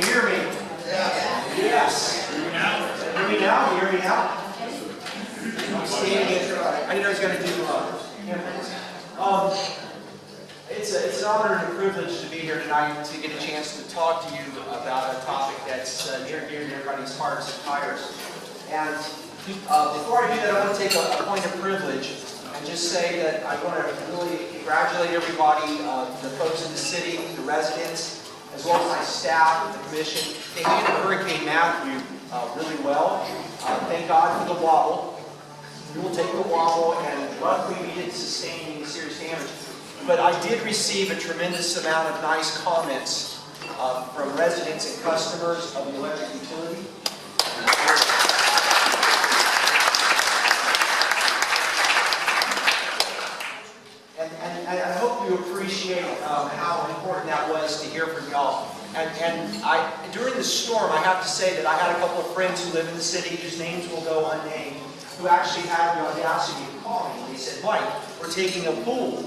Can you hear me? Yes. Hear me now? Hear me now? Can you hear me now? I'm standing in. I didn't know I was going to do It's an honor and a privilege to be here tonight to get a chance to talk to you about a topic that's near and dear to everybody's hearts and tires. And before I do that, I want to take a point of privilege and just say that I want to really congratulate everybody, the folks in the city, the residents, as well as my staff and the commission. They handled Hurricane Matthew really well. Thank God for the wobble. We will take the wobble, and luckily we didn't sustain any serious damage. But I did receive a tremendous amount of nice comments from residents and customers of the electric utility. And I hope you appreciate how important that was to hear from y'all. And during the storm, I have to say that I had a couple of friends who live in the city, whose names will go unnamed, who actually had the audacity to call me. They said, "Mike, we're taking a pool.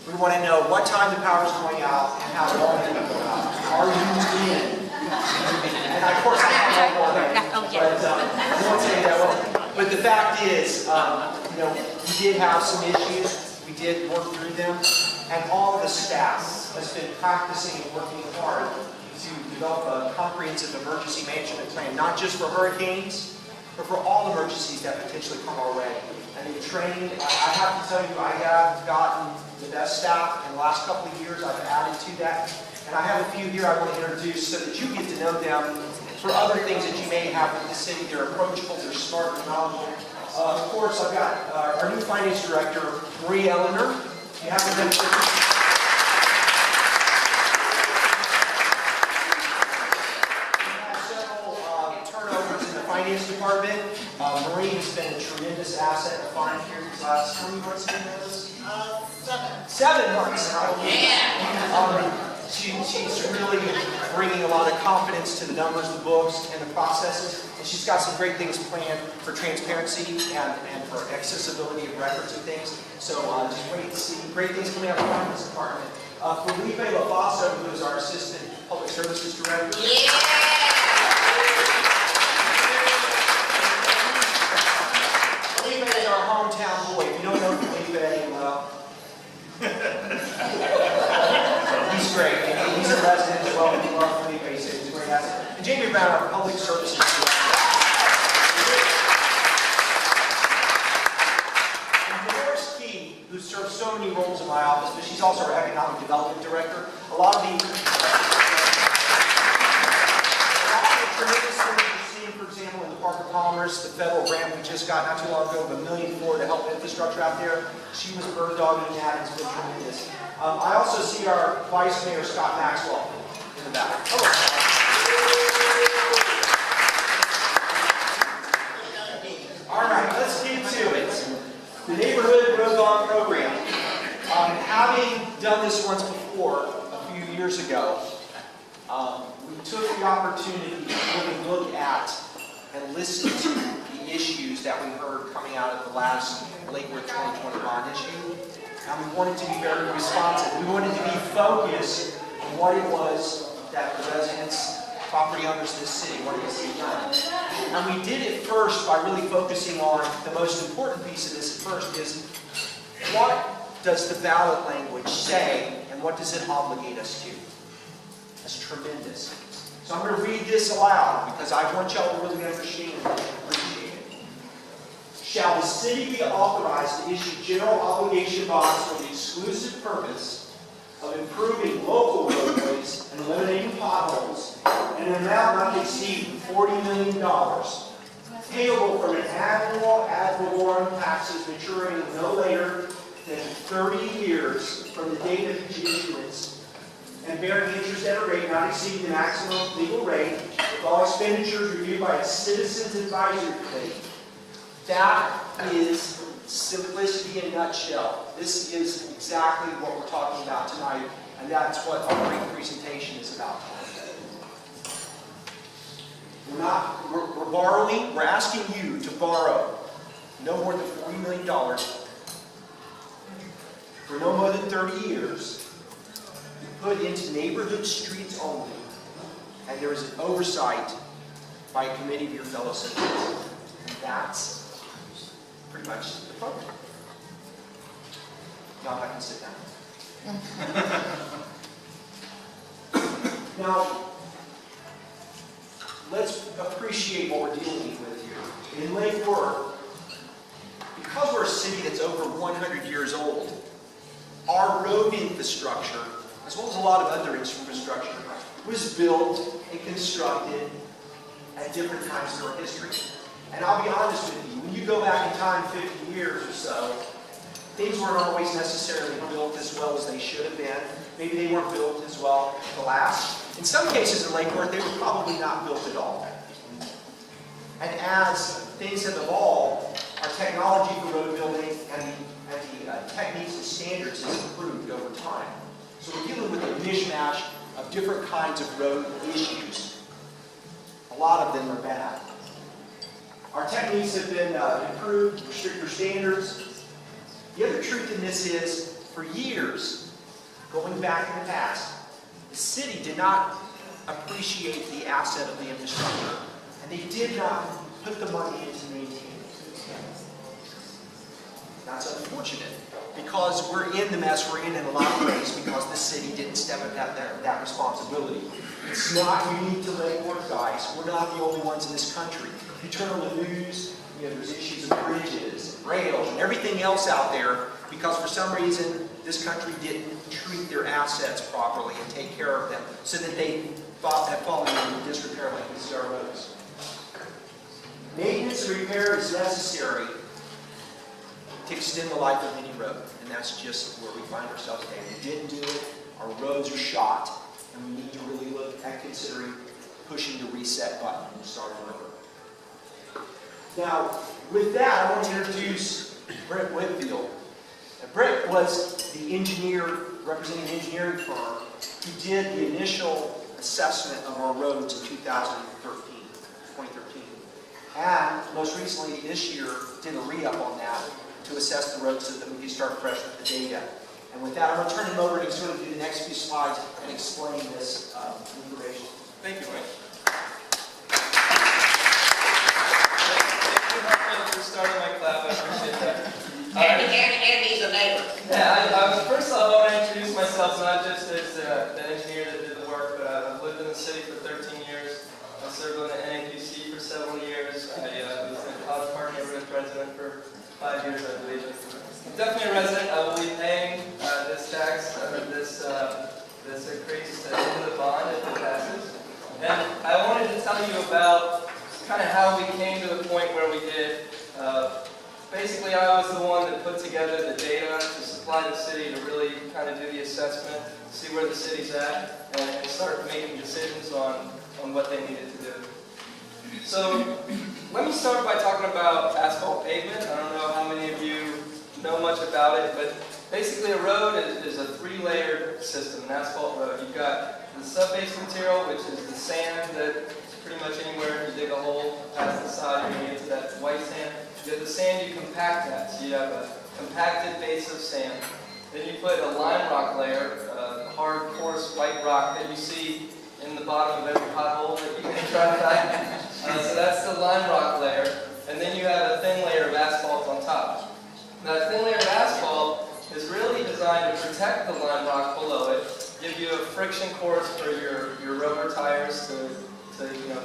We want to know what time the power's going out and how long it will go out. Are you in?" And of course, I can't know more than that. But I won't say that one. But the fact is, we did have some issues. We did work through them. And all of the staff has been practicing and working hard to develop a comprehensive emergency management plan, not just for hurricanes, but for all emergencies that potentially come our way. And they've trained. I have to tell you, I have gotten the best staff in the last couple of years. I've added to that. And I have a few here I want to introduce so that you get to know them for other things that you may have with the city. They're approachable, they're smart, and knowledgeable. Of course, I've got our new finance director, Marie Eleanor. You have to mention. Finance department. Marie has been a tremendous asset to find here these last, how many months have you been with us? 7 months. She's really bringing a lot of confidence to the numbers, the books, and the processes. And she's got some great things planned for transparency and for accessibility of records and things. So just wait to see great things coming out of the finance department. Felipe Lafaso, who is our assistant public services director. Felipe is our hometown boy. If you don't know Felipe, well, he's great. He's a resident as well. We love Felipe. He's a great asset. And Jamie Brown, our public services director. And Dolores Key, who serves so many roles in my office, but she's also our economic development director. A lot of the tremendous things you're seeing, for example, in the Park of Commerce, the federal grant we just got not too long ago of $1 million to help infrastructure out there. She was bird dogging that. It's been tremendous. I also see our Vice Mayor, Scott Maxwell, in the back. All right, let's get to it. The Neighborhood Road Dog Program. Having done this once before, a few years ago, we took the opportunity to really look at and listen to the issues that we heard coming out of the last Lakewood 2020 bond issue. And we wanted to be very responsive. We wanted to be focused on what it was that the residents, property owners in this city wanted to see done. And we did it first by really focusing on the most important piece of this at first is what does the ballot language say and what does it obligate us to? That's tremendous. So I'm going to read this aloud because I want y'all to really understand and appreciate it. Shall the city be authorized to issue general obligation bonds for the exclusive purpose of improving local roadways and eliminating potholes in an amount not to exceed $40 million, payable from an annual ad valorem taxes maturing no later than 30 years from the date of each issuance, and bearing interest at a rate not exceeding the maximum legal rate, with all expenditures reviewed by a citizens advisory committee. That is simplicity in a nutshell. This is exactly what we're talking about tonight, and that's what our great presentation is about. We're borrowing, we're asking you to borrow no more than $40 million for no more than 30 years, put into neighborhood streets only, and there is an oversight by a committee of your fellow citizens. And that's pretty much the program. Now I can sit down. Now, let's appreciate what we're dealing with here. In Lake Worth, because we're a city that's over 100 years old, our road infrastructure, as well as a lot of other infrastructure, was built and constructed at different times in our history. And I'll be honest with you, when you go back in time 50 years or so, things weren't always necessarily built as well as they should have been. Maybe they weren't built as well to last. In some cases in Lake Worth, they were probably not built at all. And as things have evolved, our technology for road building and the techniques and standards has improved over time. So we're dealing with a mishmash of different kinds of road issues. A lot of them are bad. Our techniques have been improved, stricter standards. The other truth in this is, for years, going back in the past, the city did not appreciate the asset of the infrastructure, and they did not put the money into maintaining it. That's unfortunate, because we're in the mess we're in a lot of ways because the city didn't step up that responsibility. It's not unique to Lake Worth, guys. We're not the only ones in this country. You turn on the news, there's issues of bridges, and rails, and everything else out there because for some reason this country didn't treat their assets properly and take care of them so that they have fallen into disrepair like these are roads. Maintenance and repair is necessary to extend the life of any road, and that's just where we find ourselves today. We didn't do it, our roads are shot, and we need to really look at considering pushing the reset button and starting over. Now, with that, I want to introduce Brett Whitfield. Now, Brett was the engineer, representing an engineering firm, who did the initial assessment of our roads in 2013. And most recently, this year, did a re-up on that to assess the roads so that we can start fresh with the data. And with that, I'm going to turn him over to sort of do the next few slides and explain this information. Thank you, Mike. Starting my clap, I appreciate that. Andy's a neighbor. Yeah, first of all, I want to introduce myself not just as the engineer that did the work, but I've lived in the city for 13 years. I served on the NAPC for several years. I was in College Park neighborhood president for 5 years, I believe. I'm definitely a resident. I will be paying this tax, this increase into the bond if it passes. And I wanted to tell you about kind of how we came to the point where we did. Basically, I was the one that put together the data to supply the city to really kind of do the assessment, see where the city's at, and start making decisions on what they needed to do. So, let me start by talking about asphalt pavement. I don't know how many of you know much about it, but basically a road is a three-layered system, an asphalt road. You've got the sub-base material, which is the sand that pretty much anywhere you dig a hole past the side, you're going to get to that white sand. You have the sand, you compact that. So you have a compacted base of sand. Then you put a lime rock layer, hard, coarse, white rock that you see in the bottom of every pothole that you can try to find. So that's the lime rock layer. And then you have a thin layer of asphalt on top. Now, that thin layer of asphalt is really designed to protect the lime rock below it, give you a friction course for your rubber tires to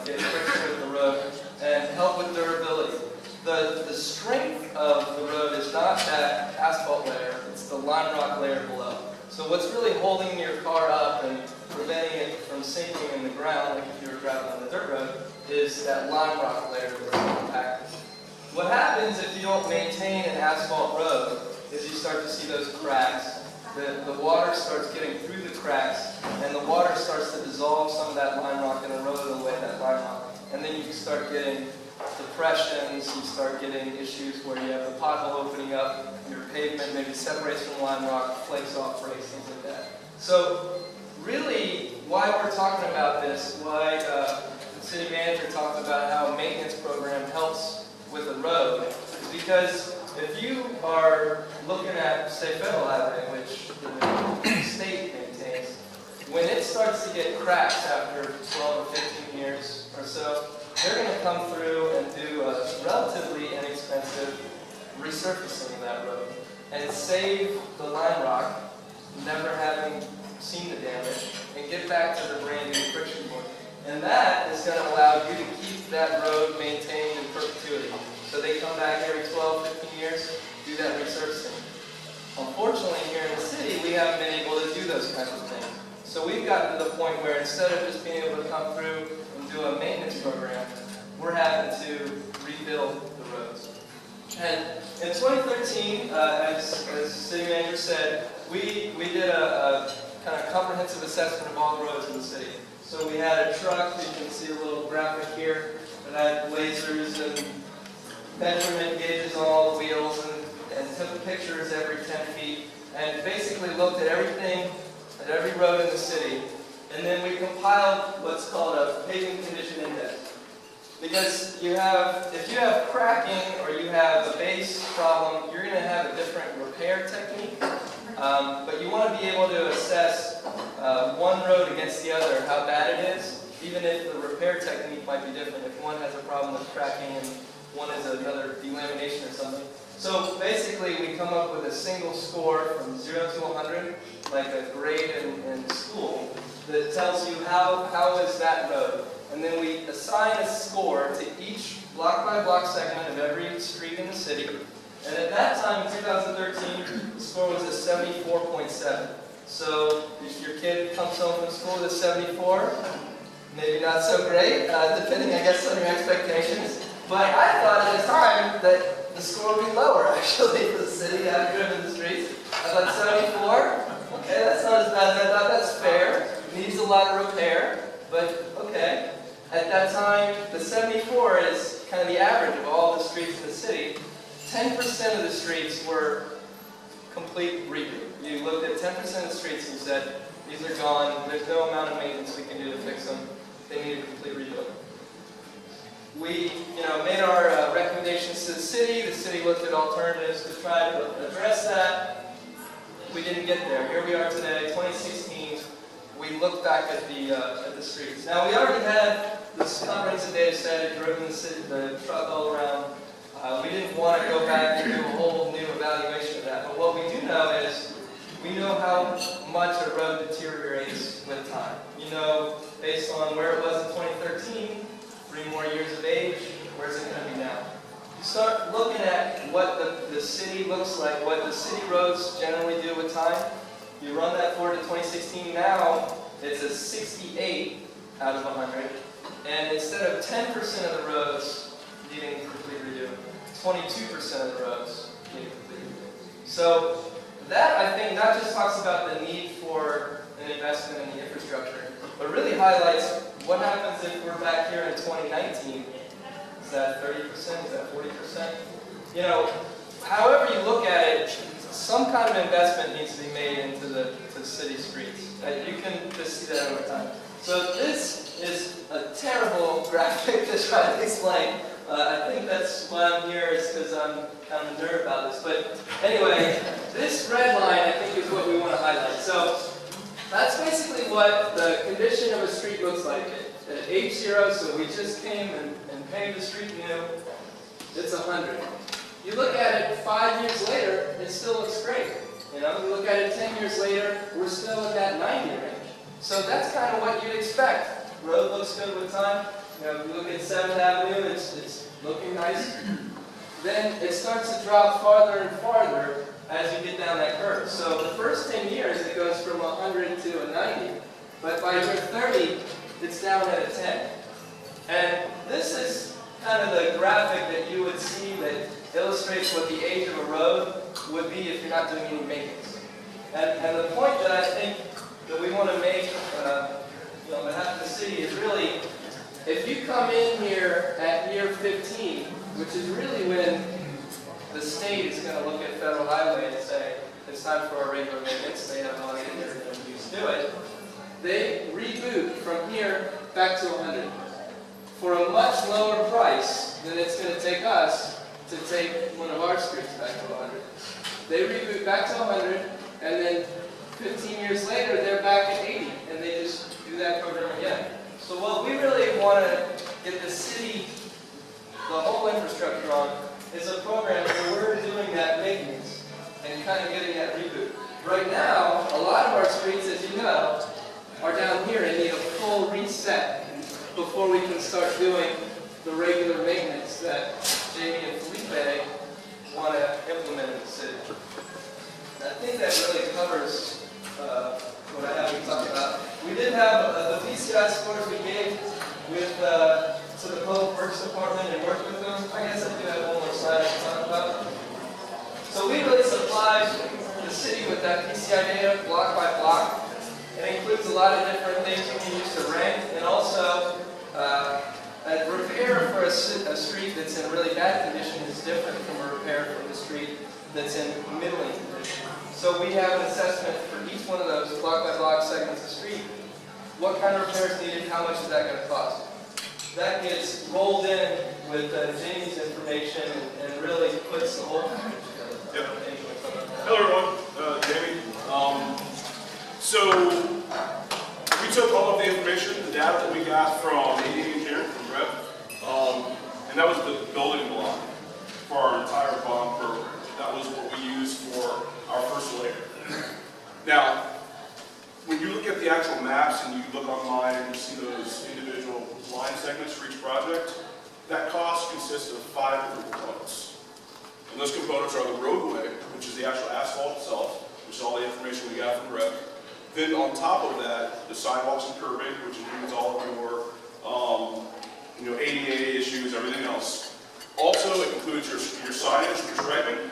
get friction with the road, and help with durability. The strength of the road is not that asphalt layer, it's the lime rock layer below. So what's really holding your car up and preventing it from sinking in the ground, like if you were driving on a dirt road, is that lime rock layer that's compacted. What happens if you don't maintain an asphalt road is you start to see those cracks. The water starts getting through the cracks, and the water starts to dissolve some of that lime rock and erode away that lime rock. And then you start getting depressions, you start getting issues where you have the pothole opening up, your pavement maybe separates from the lime rock, flakes off, breaks, things like that. So really, why we're talking about this, why the city manager talked about how a maintenance program helps with a road, is because if you are looking at, say, Federal Highway, which the state maintains, when it starts to get cracks after 12 or 15 years or so, they're going to come through and do a relatively inexpensive resurfacing of that road and save the line rock, never having seen the damage, and get back to the brand new friction point. And that is going to allow you to keep that road maintained in perpetuity. So they come back every 12, 15 years, do that resurfacing. Unfortunately, here in the city, we haven't been able to do those kinds of things. So we've gotten to the point where instead of just being able to come through and do a maintenance program, we're having to rebuild the roads. And in 2013, as the city manager said, we did a kind of comprehensive assessment of all the roads in the city. So we had a truck, you can see a little graphic here, that had lasers and measurement gauges on all the wheels and took pictures every 10 feet and basically looked at everything, at every road in the city. And then we compiled what's called a paving condition index. Because if you have cracking or you have a base problem, you're going to have a different repair technique. But you want to be able to assess one road against the other, how bad it is, even if the repair technique might be different. If one has a problem with cracking and one is another delamination or something. So basically we come up with a single score from 0 to 100, like a grade in school, that tells you how is that road. And then we assign a score to each block-by-block segment of every street in the city. And at that time, in 2013, the score was a 74.7. So if your kid comes home from school with a 74, maybe not so great, depending, I guess, on your expectations. But I thought at the time that the score would be lower, actually, for the city. I've driven the streets. I thought 74, okay, that's not as bad as I thought. That's fair. Needs a lot of repair, but okay. At that time, the 74 is kind of the average of all the streets in the city. 10% of the streets were complete redo. You looked at 10% of the streets and you said, these are gone, there's no amount of maintenance we can do to fix them, they need a complete rebuild. We made our recommendations to the city looked at alternatives to try to address that. We didn't get there. Here we are today, 2016. We looked back at the streets. Now we already had this comprehensive data set, driven the truck all around. We didn't want to go back and do a whole new evaluation of that. But what we do know is, we know how much a road deteriorates with time. You know, based on where it was in 2013, 3 more years of age, where's it going to be now? You start looking at what the city looks like, what the city roads generally do with time. You run that forward to 2016 now, it's a 68 out of 100. And instead of 10% of the roads needing complete redo, 22% of the roads need complete redo. So that, I think, not just talks about the need for an investment in the infrastructure, but really highlights what happens if we're back here in 2019. Is that 30%? Is that 40%? You know, however you look at it, some kind of investment needs to be made into the city streets. You can just see that over time. So this is a terrible graphic to try to explain. I think that's why I'm here, is because I'm kind of a nerd about this. But anyway, this red line I think is what we want to highlight. So that's basically what the condition of a street looks like. At H0, so we just came and paved the street new, it's 100. You look at it 5 years later, it still looks great. You know, you look at it 10 years later, we're still in that 90 range. So that's kind of what you'd expect. Road looks good with time. You know, if you look at 7th Avenue, it's looking nice. Then it starts to drop farther and farther as you get down that curve. So the first 10 years, it goes from 100 to a 90. But by year 30, it's down at a 10. And this is kind of the graphic that you would see that illustrates what the age of a road would be if you're not doing any maintenance. And the point that I think that we want to make on behalf of the city is really, if you come in here at year 15, which is really when the state is going to look at federal highway and say, it's time for our regular maintenance, they have money and they're going to use to do it, they reboot from here back to 100 for a much lower price than it's going to take us to take one of our streets back to 100. They reboot back to 100, and then 15 years later, they're back at 80, and they just do that program again. So what we really want to get the city, the whole infrastructure on, is a program where we're doing that maintenance and kind of getting that reboot. Right now, a lot of our streets, as you know, are down here and need a full reset before we can start doing the regular maintenance that Jamie and Felipe want to implement in the city. And I think that really covers what I have to talk about. We did have the PCI scores we gave with to the Public Works Department and worked with them. I guess I do have one more slide to talk about. So we really supplied the city with that PCI data block by block. It includes a lot of different things you can use to rank, and also a repair for a street that's in really bad condition is different from a repair for the street that's in middling condition. So we have an assessment for each one of those block by block segments of street. What kind of repairs needed? How much is that going to cost? That gets rolled in with Jamie's information and really puts the whole package together. Yep. Hello everyone, Jamie. So we took all of the information, the data that we got from AD Engineering, from Brett, and that was the building block for our entire bond program. That was what we used for our first layer. Now, when you look at the actual maps and you look online and you see those individual line segments for each project, that cost consists of 5 different components. And those components are the roadway, which is the actual asphalt itself, which is all the information we got from Brett. Then on top of that, the sidewalks and curbing, which includes all of your ADA issues, everything else. Also, it includes your signage, your striping.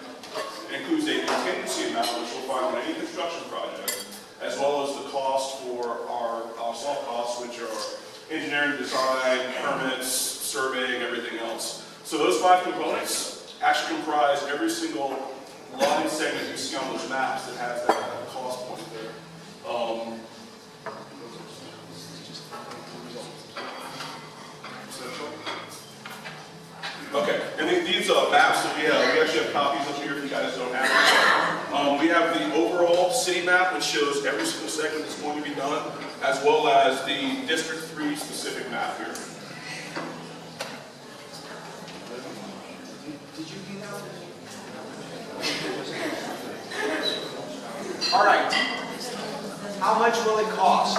It includes a contingency amount, which you'll find on any construction project, as well as the cost for our soft costs, which are engineering, design, permits, surveying, everything else. So those 5 components actually comprise every single line segment you see on those maps that has that cost point there. Okay, and these maps that we actually have copies of here if you guys don't have them. We have the overall city map, which shows every single segment that's going to be done, as well as the District 3 specific map here. Did you do that? All right. How much will it cost?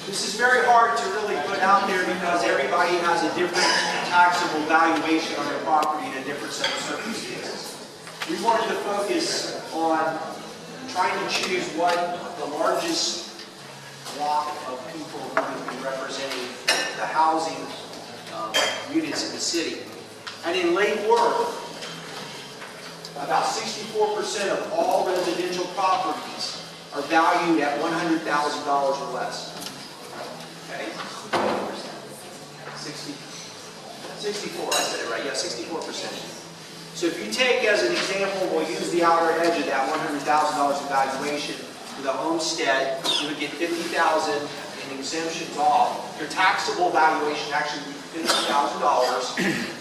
This is very hard to really put out there because everybody has a different taxable valuation on their property in a different set of circumstances. We wanted to focus on trying to choose what the largest block of people are going to be representing the housing units in the city. And in late work, about 64% of all residential properties are valued at $100,000 or less. Okay? 64, I said it right, yeah, 64%. So if you take as an example, we'll use the outer edge of that $100,000 in valuation for the homestead, you would get $50,000 in exemptions off. Your taxable valuation actually would be $50,000.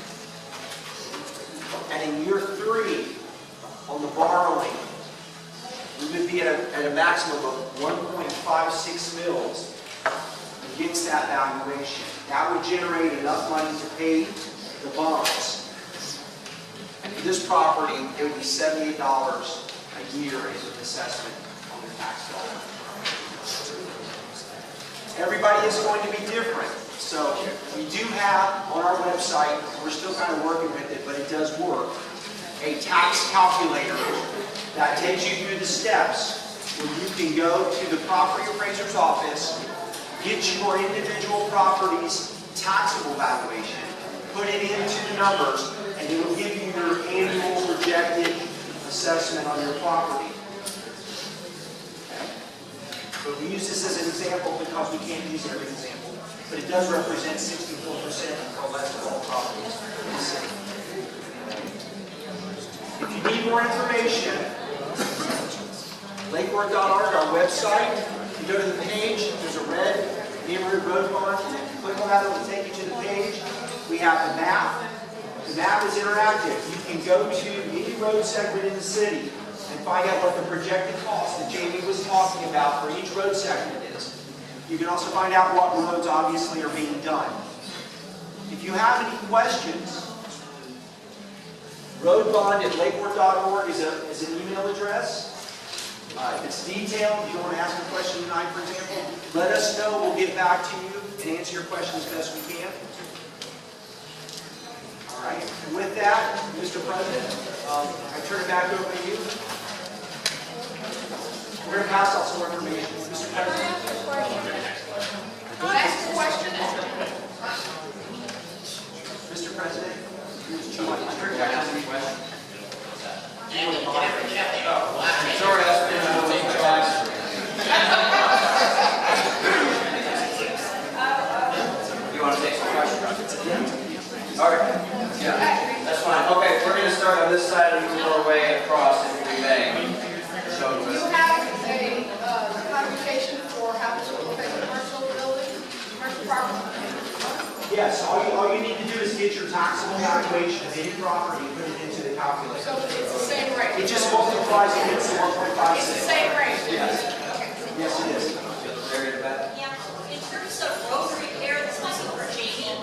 And in year 3, on the borrowing, we would be at a maximum of 1.56 mils against that valuation. That would generate enough money to pay the bonds. And for this property, it would be $78 a year as an assessment on the tax bill. Everybody is going to be different. So we do have on our website, we're still kind of working with it, but it does work, a tax calculator that takes you through the steps where you can go to the property appraiser's office, get your individual property's taxable valuation, put it into the numbers, and it will give you your annual projected assessment on your property. Okay? But we use this as an example because we can't use every example. But it does represent 64% of all properties in the city. If you need more information, lakework.org, our website, you go to the page, there's a red neighborhood road bond, and if you click on that, it will take you to the page. We have the map. The map is interactive. You can go to any road segment in the city, and find out what the projected cost that Jamie was talking about for each road segment is. You can also find out what roads obviously are being done. If you have any questions, roadbond@lakeport.org is an email address. If it's detailed, if you want to ask a question tonight, for example, let us know. We'll get back to you and answer your questions as best we can. All right. And with that, Mr. President, I turn it back over to you. We're going to pass out some more information. Mr. President. Can I ask a question? Mr. President. Andy, get up there. Sorry, that's been a big class. You want to take some questions? All right. Yeah, that's fine. Okay, we're going to start on this side and move our way across if we may. So, Do you have a computation for how this will affect commercial buildings, commercial property? Yes, all you need to do is get your taxable valuation of any property and put it into the calculator. So it's the same rate? It just multiplies against the 1.56. It's the same rate? Yes. Okay. Yes, it is. Yeah, in terms of road repair, this might be for Jamie.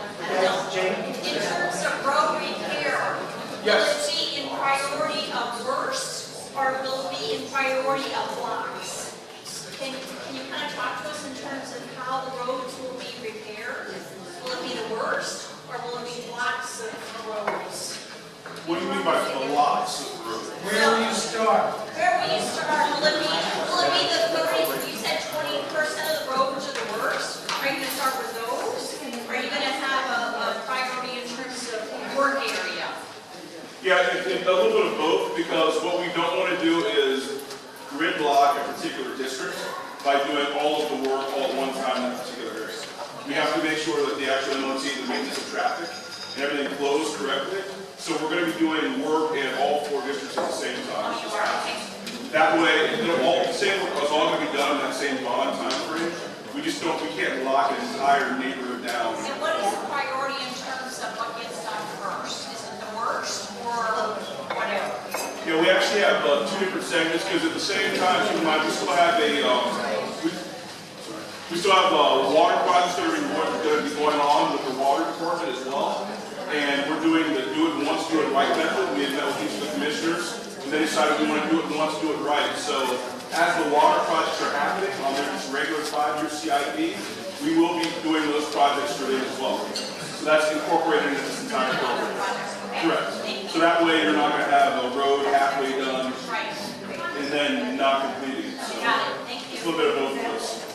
Jamie? In terms of road repair, will it be in priority of worst or will it be in priority of blocks? Can you kind of talk to us in terms of how the roads will be repaired? Will it be the worst or will it be blocks of roads? What do you mean by blocks of road? Where will you start? Where will you start? Will it be the 30, you said 20% of the roads are the worst? Are you going to start with those? Are you going to have a priority in terms of work area? Yeah, a little bit of both, because what we don't want to do is gridlock a particular district by doing all of the work all at one time in that particular area. We have to make sure that the actual MOT, the maintenance of traffic, and everything flows correctly. So we're going to be doing work in all 4 districts at the same time. That way, the same work is all going to be done in that same bond time frame. We can't lock an entire neighborhood down. And what is the priority in terms of what gets done first? Is it the worst or whatever? Yeah, we actually have 2 different segments, because at the same time, keep in mind, we still have water projects that are going to be going on with the water department as well. And we're doing the do it once, do it right method. We had met with each of the commissioners, and they decided we want to do it once, do it right. So as the water projects are happening on their just regular 5-year CIP, we will be doing those projects for them as well. So that's incorporated into this entire program. Correct. So that way you're not going to have a road halfway done and then not completing it. So it's a little bit of both of those.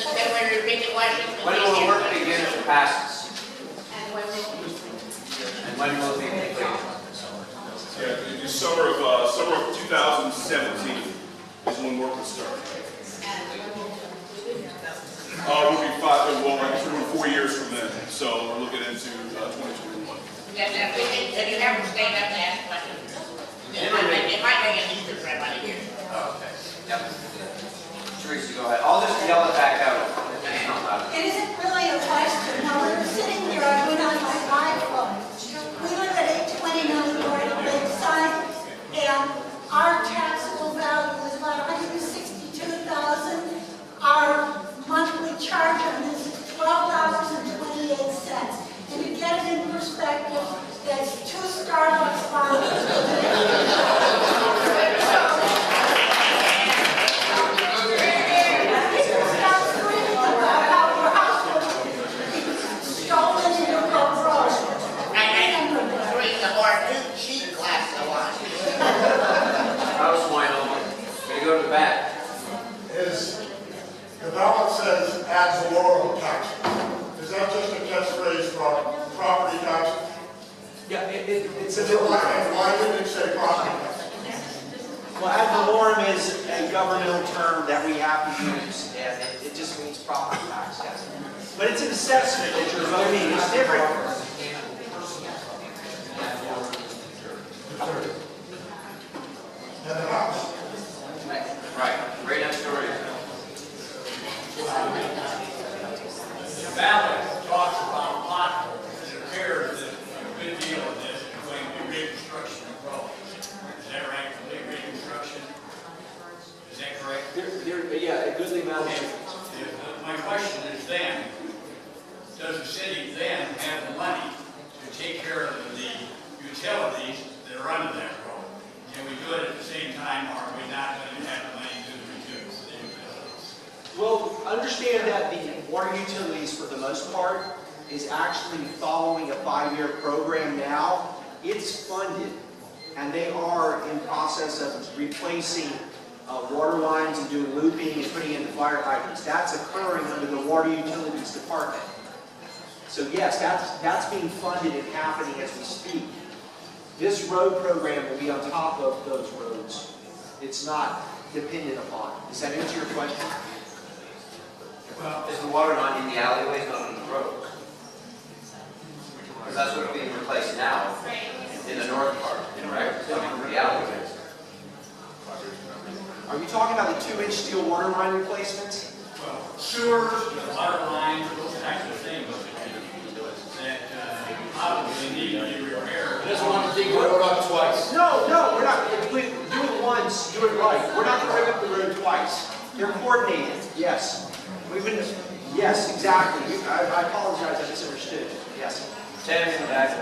Can we repeat the question? When will the work begin if it passes? And when will it be completed? Yeah, the summer of 2017 is when work will start. We'll be 4 years from then, so we're looking into 2021. If you have to stand up and ask questions, it might make it easier for everybody here. Oh, okay. Yep. Teresa, go ahead. I'll just yell it back out. It isn't really a question. Now, we were sitting here, I went on my iPhone. We live at 829 North Lakeside, and our taxable value is about $162,000. Our monthly charge on this is $12.28. And to get it in perspective, that's 2 Starbucks bottles. Go to the back. The ballot says ad valorem tax. Is that just a catchphrase for property tax? Yeah, it's a And bit. why didn't it say property tax? Well, ad valorem is a governmental term that we have to use, and it just means property tax. Yes. But it's an assessment that you're voting. It's different. And the house. Right, right next door. a goodly amount of. My question is then, does the city then have the money to take care of the utilities that are under that road? Can we do it at the same time, or are we not going to have the money to reduce the utilities? Well, understand that the water utilities, for the most part, is actually following a 5-year program now. It's funded, and they are in process of replacing water lines and doing looping and putting in fire hydrants. That's occurring under the Water Utilities Department. So yes, that's being funded and happening as we speak. This road program will be on top of those roads. It's not dependent upon. Does that answer your question? Well, Is the water line in the alleyways, not on the road? Because that's what's being replaced now in the north part, correct? Coming from the alleyways. Are you talking about the 2-inch steel water line replacements? well, sewers, water lines, those types of things that obviously need to be repaired. Just want to dig the road up twice. No, we're not. If we do it once, do it right. We're not going to rip up the road twice. They're coordinated. Yes. We wouldn't. Yes, exactly. I apologize. I misunderstood. Yes. Ted in the back. I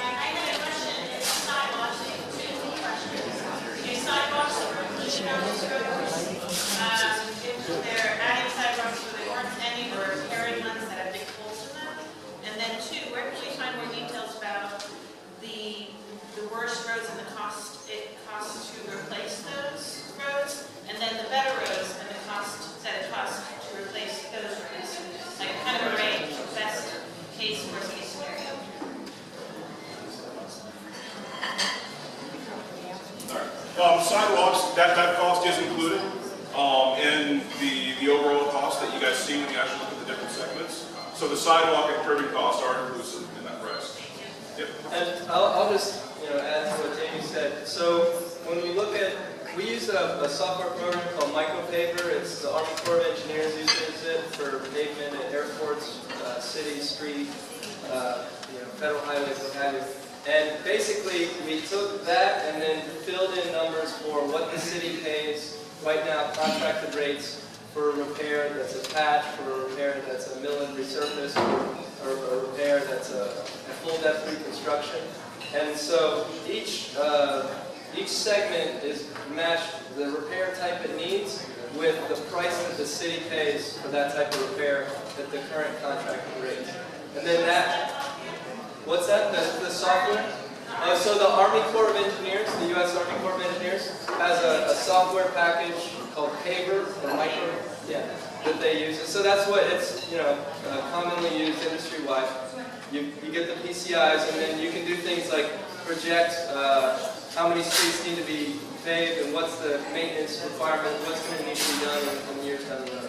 had a question, it's sidewalks, two questions. Okay, sidewalks that were included on this road, if they're adding sidewalks where they weren't any, or repairing ones that have big holes in them. And then two, where can we find more details about the worst roads and the cost it costs to replace those roads? And then the better roads and the cost that it costs to replace those roads? Like kind of a range, best case, worst case scenario. Sidewalks, that cost is included in the overall cost that you guys see when you actually look at the different segments. So the sidewalk and curbing costs are inclusive in that price. Yep. And I'll just add to what Jamie said. So when we look at, we use a software program called Micropaver. It's the Army Corps of Engineers uses it for pavement at airports, cities, street, federal highways, what have you. And basically, we took that and then filled in numbers for what the city pays right now, contracted rates for a repair that's a patch, for a repair that's a mill and resurface, or a repair that's a full depth reconstruction. And so each segment is matched the repair type it needs with the price that the city pays for that type of repair at the current contracted rates. And then that, what's that? The software? So the Army Corps of Engineers, the U.S. Army Corps of Engineers, has a software package called Paver, or Micro, that they use. So that's what it's, commonly used industry-wide. You get the PCIs, and then you can do things like project how many streets need to be paved, and what's the maintenance requirement, what's going to need to be done in years down the road.